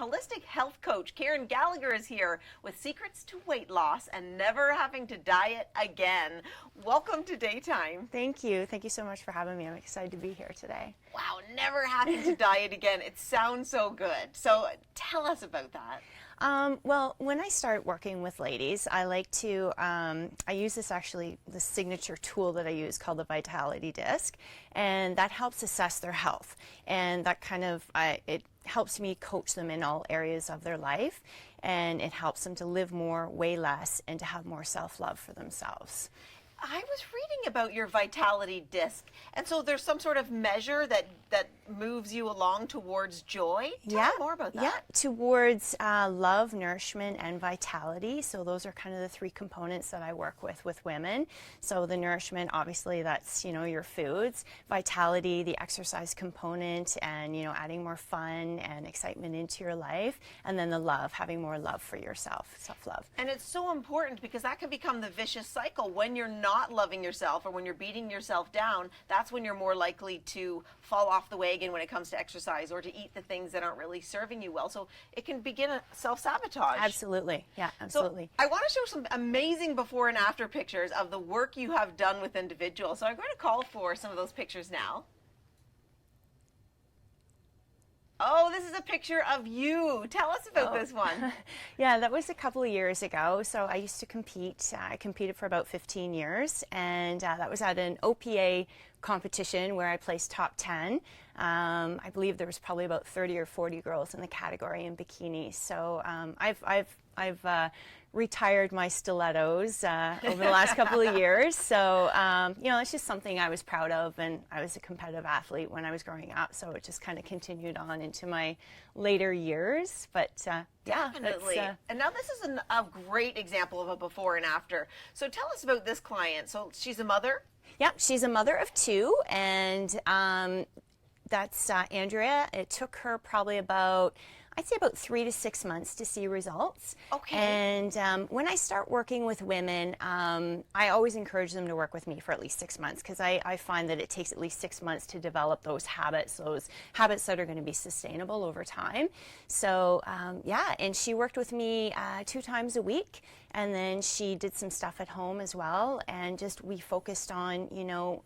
holistic health coach Karen Gallagher is here with secrets to weight loss and never having to diet again. Welcome to Daytime. Thank you. Thank you so much for having me. I'm excited to be here today. Wow, never having to diet again. It sounds so good. So tell us about that. Well, when I start working with ladies, I like to, I use the signature tool that I use called the Vitality Disc, and that helps assess their health. And that it helps me coach them in all areas of their life, and it helps them to live more, weigh less, and to have more self-love for themselves. I was reading about your Vitality Disc, and so there's some sort of measure that moves you along towards joy. Tell me more about that. Yeah, towards love, nourishment, and vitality. So those are kind of the three components that I work with women. So the nourishment, obviously, that's your foods. Vitality, the exercise component, and adding more fun and excitement into your life. And then the love, having more love for yourself, self-love. And it's so important because that can become the vicious cycle when you're not loving yourself or when you're beating yourself down. That's when you're more likely to fall off the wagon when it comes to exercise or to eat the things that aren't really serving you well. So it can begin a self-sabotage. Absolutely. Yeah, absolutely. So I want to show some amazing before and after pictures of the work you have done with individuals. So I'm going to call for some of those pictures now. Oh, this is a picture of you. Tell us about this one. Yeah, that was a couple of years ago. So I used to compete. I competed for about 15 years, and that was at an OPA competition where I placed top 10. I believe there was probably about 30 or 40 girls in the category in bikini. So I've retired my stilettos over the last couple of years. So, it's just something I was proud of, and I was a competitive athlete when I was growing up. So it just kind of continued on into my later years. But yeah. Definitely. And now this is a great example of a before and after. So tell us about this client. So she's a mother? Yep, she's a mother of two, and that's Andrea. It took her probably I'd say about 3 to 6 months to see results. Okay. And when I start working with women, I always encourage them to work with me for at least 6 months because I find that it takes at least 6 months to develop those habits that are going to be sustainable over time. So and she worked with me 2 times a week. And then she did some stuff at home as well, and we focused on,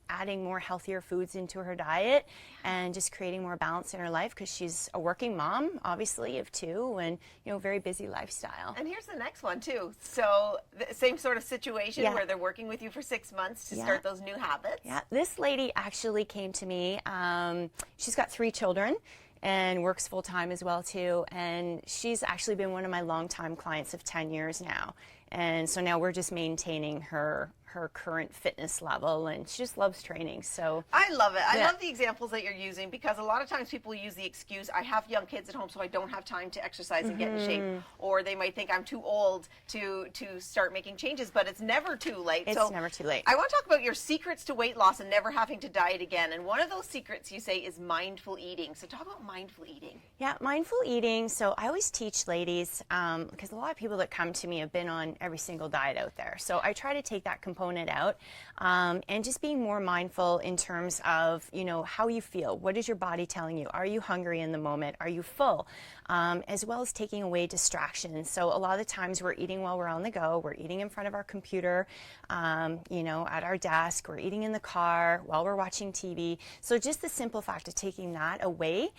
adding more healthier foods into her diet and just creating more balance in her life because she's a working mom, obviously, of 2, and, very busy lifestyle. And here's the next one, too. So the same sort of situation where they're working with you for 6 months to start those new habits. Yeah, this lady actually came to me. She's got 3 children and works full-time as well, too. And she's actually been one of my longtime clients of 10 years now. And so now we're just maintaining her current fitness level, and she just loves training. So I love it. I love the examples that you're using because a lot of times people use the excuse, I have young kids at home so I don't have time to exercise and get in shape, or they might think I'm too old to start making changes, but it's never too late. It's never too late. I want to talk about your secrets to weight loss and never having to diet again, and one of those secrets you say is mindful eating. So talk about mindful eating. Yeah, mindful eating. So I always teach ladies, because a lot of people that come to me have been on every single diet out there. So I try to take that component out and just being more mindful in terms of, how you feel. What is your body telling you? Are you hungry in the moment? Are you full? As well as taking away distractions. So a lot of the times we're eating while we're on the go. We're eating in front of our computer, at our desk. We're eating in the car while we're watching TV. So just the simple fact of taking that away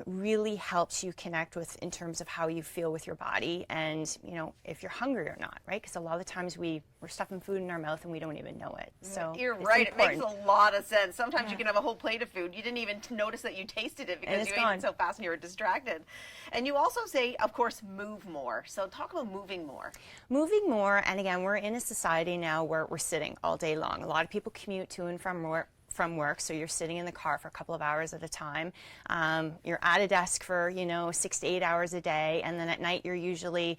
really helps you connect with in terms of how you feel with your body and, if you're hungry or not, right? Because a lot of the times we're stuffing food in our mouth and we don't even know it. So you're right. Important. It makes a lot of sense. Sometimes you can have a whole plate of food. You didn't even notice that you tasted it because you ate it so fast and you were distracted. And you also say, of course, move more. So talk about moving more. Moving more, and again, we're in a society now where we're sitting all day long. A lot of people commute to and from work, so you're sitting in the car for a couple of hours at a time. You're at a desk for 6 to 8 hours a day, and then at night you're usually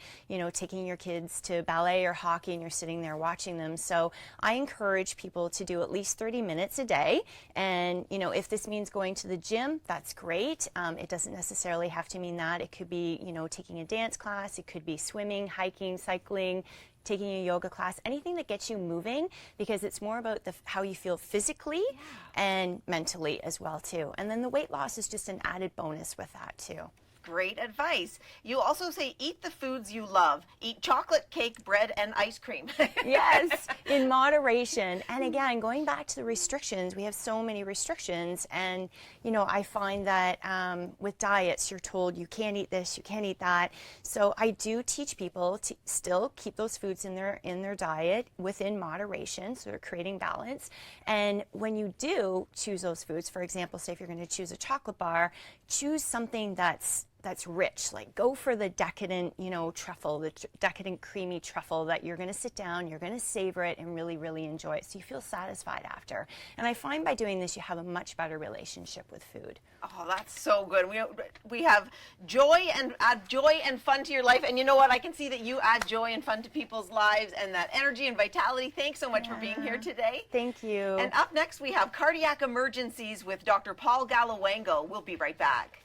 taking your kids to ballet or hockey, and you're sitting there watching them. So I encourage people to do at least 30 minutes a day, and if this means going to the gym, that's great. It doesn't necessarily have to mean that. It could be taking a dance class, it could be swimming, hiking, cycling, taking a yoga class, anything that gets you moving, because it's more about how you feel physically and mentally as well too. And then the weight loss is just an added bonus with that too. great advice. You also say eat the foods you love. Eat chocolate, cake, bread, and ice cream. Yes, in moderation. And again, going back to the restrictions, we have so many restrictions. And, you know, I find that with diets, you're told you can't eat this, you can't eat that. So I do teach people to still keep those foods in their diet within moderation. So they're creating balance. And when you do choose those foods, for example, say if you're going to choose a chocolate bar, choose something that's rich. Like go for the decadent, you know, truffle, the decadent creamy truffle that you're going to sit down, you're going to savor it and really, really enjoy it. So you feel satisfied after. And I find by doing this, you have a much better relationship with food. Oh, that's so good. We have joy and add joy and fun to your life. And you know what? I can see that you add joy and fun to people's lives and that energy and vitality. Thanks so much for being here today. Thank you. And up next, we have Cardiac Emergencies with Dr. Paul Galawango. We'll be right back.